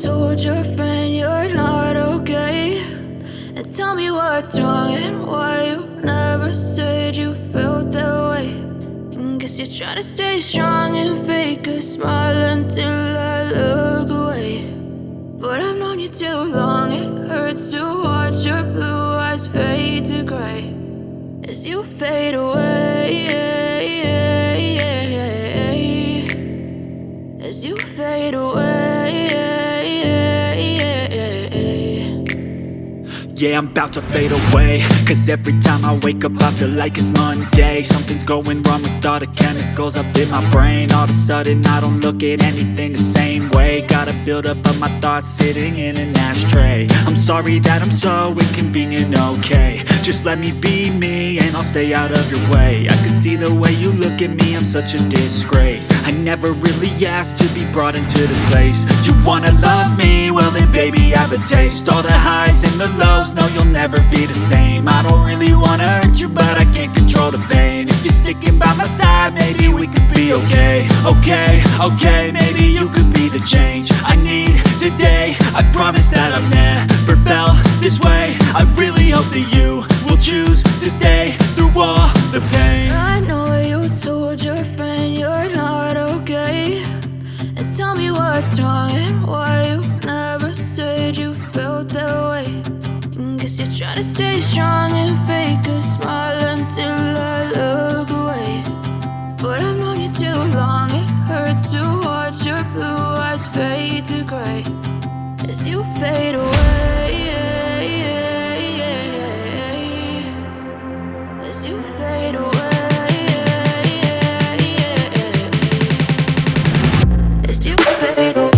told your friend you're not okay, and tell me what's wrong and why you never said you felt that way. And guess you're trying to stay strong and fake a smile until I look away. But I've known you too long, it hurts to watch your blue eyes fade to gray as you fade away, as you fade away. Yeah, I'm about to fade away, cause every time I wake up I feel like it's Monday. Something's going wrong with all the chemicals up in my brain. All of a sudden I don't look at anything the same way. Gotta build up of my thoughts sitting in an ashtray. I'm sorry that I'm so inconvenient, okay. Just let me be me and I'll stay out of your way. I can see the way you look at me, I'm such a disgrace. I never really asked to be brought into this place. You wanna love me? Well then baby I have a taste. All the highs and the lows, no you'll never be the same. I don't really wanna hurt you but I can't control the pain. If you're sticking by my side maybe we could be okay. Okay, maybe you could be the change I need today. I promise that I've never felt this way. I really hope that you will choose to stay through all the pain. I know you told your friend you're not okay, and tell me what's wrong and why you never said you felt that way. And guess you're trying to stay strong and fake a smile until I look away. But I've known you too long, it hurts to watch your blue eyes fade to gray as you fade away, as you fade away, as you fade away.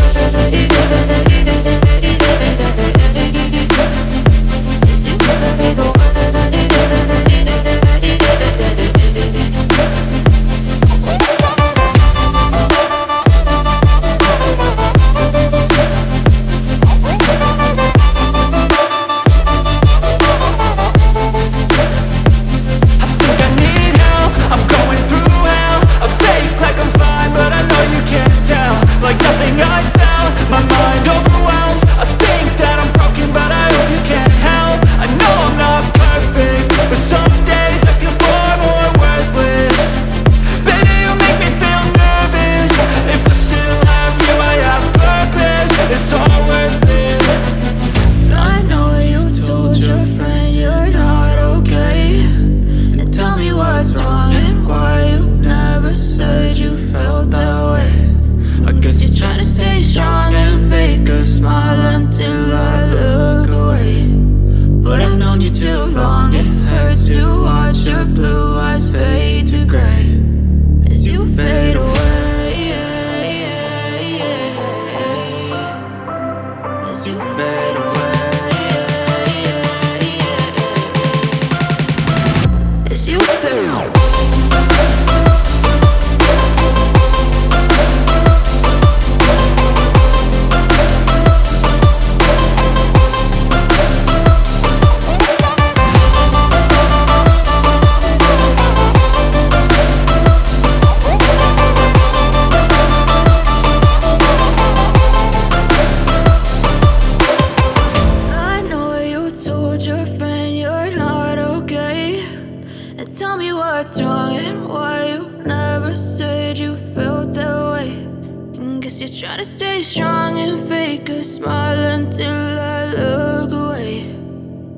Try to stay strong and fake a smile until I look away.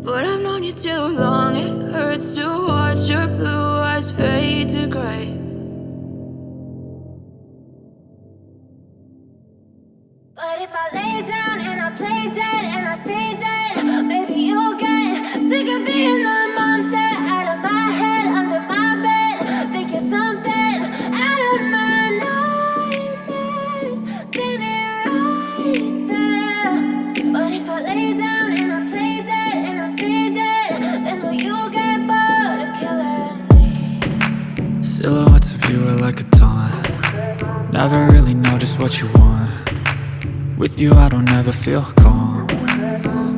But I've known you too long, it hurts to watch your blue eyes fade to gray. But if I lay down and I play dead and I stay dead, maybe you'll get sick of being the monster out of my head, under my bed. Think you're something out of my nightmares, standing right there. But if I lay down and I play dead and I stay dead, then will you get bored of killing me? Silhouettes of you are like a taunt. Never really know just what you want. With you I don't ever feel calm.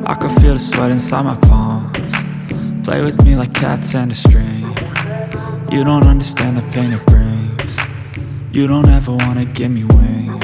I can feel the sweat inside my palms. Play with me like cats and a string. You don't understand the pain it brings. You don't ever wanna give me wings.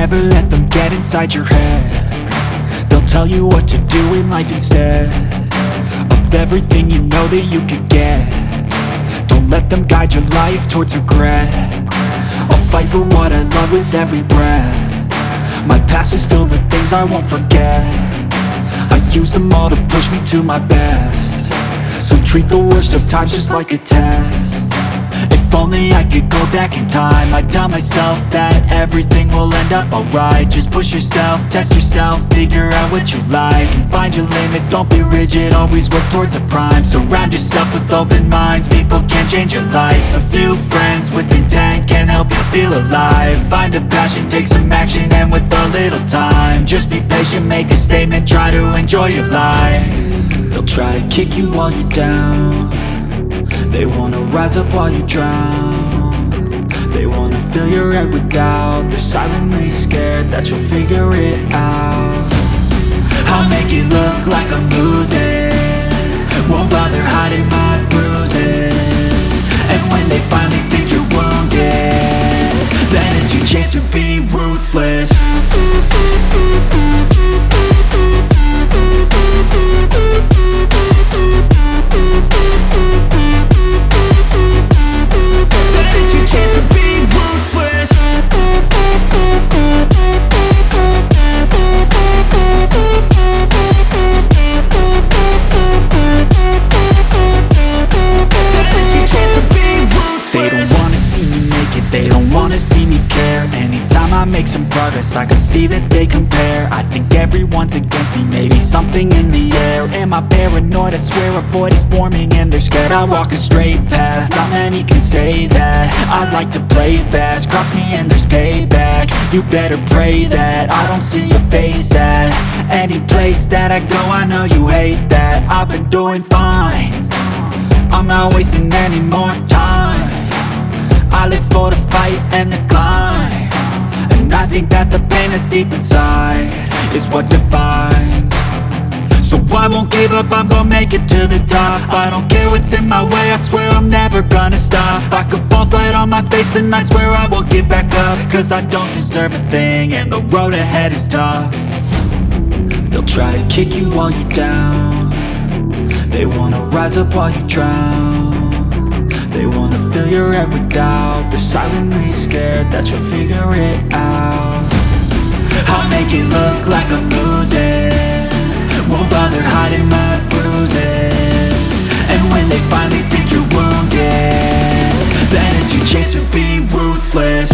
never let them get inside your head. They'll tell you what to do in life instead of everything you know that you could get. Don't let them guide your life towards regret. I'll fight for what I love with every breath. My past is filled with things I won't forget. I use them all to push me to my best. So treat the worst of times just like a test. If only I could go back in time, I'd tell myself that everything will end up alright. Just push yourself, test yourself, figure out what you like, and find your limits, don't be rigid, always work towards a prime. Surround yourself with open minds, people can change your life. A few friends with intent can help you feel alive. Find a passion, take some action, and with a little time, just be patient, make a statement, try to enjoy your life. They'll try to kick you while you're down. They wanna rise up while you drown. They wanna fill your head with doubt. They're silently scared that you'll figure it out. I'll make it look like I'm losing, won't bother hiding my bruises. And when they finally think you're wounded, then it's your chance to be ruthless. Make some progress, I can see that they compare. I think everyone's against me, maybe something in the air. Am I paranoid? I swear a void is forming and they're scared. I walk a straight path, not many can say that. I like to play fast, cross me and there's payback. You better pray that I don't see your face at any place that I go. I know you hate that. I've been doing fine, I'm not wasting any more time. I live for the fight and the climb, and I think that the pain that's deep inside is what defines. So I won't give up, I'm gonna make it to the top. I don't care what's in my way, I swear I'm never gonna stop. I could fall flat on my face and I swear I will get back up, cause I don't deserve a thing and the road ahead is tough. They'll try to kick you while you're down. They wanna rise up while you drown. They wanna fill your head with doubt. They're silently scared that you'll figure it out. I'll make it look like I'm losing, won't bother hiding my bruises. And when they finally think you're wounded, then it's your chance to be ruthless.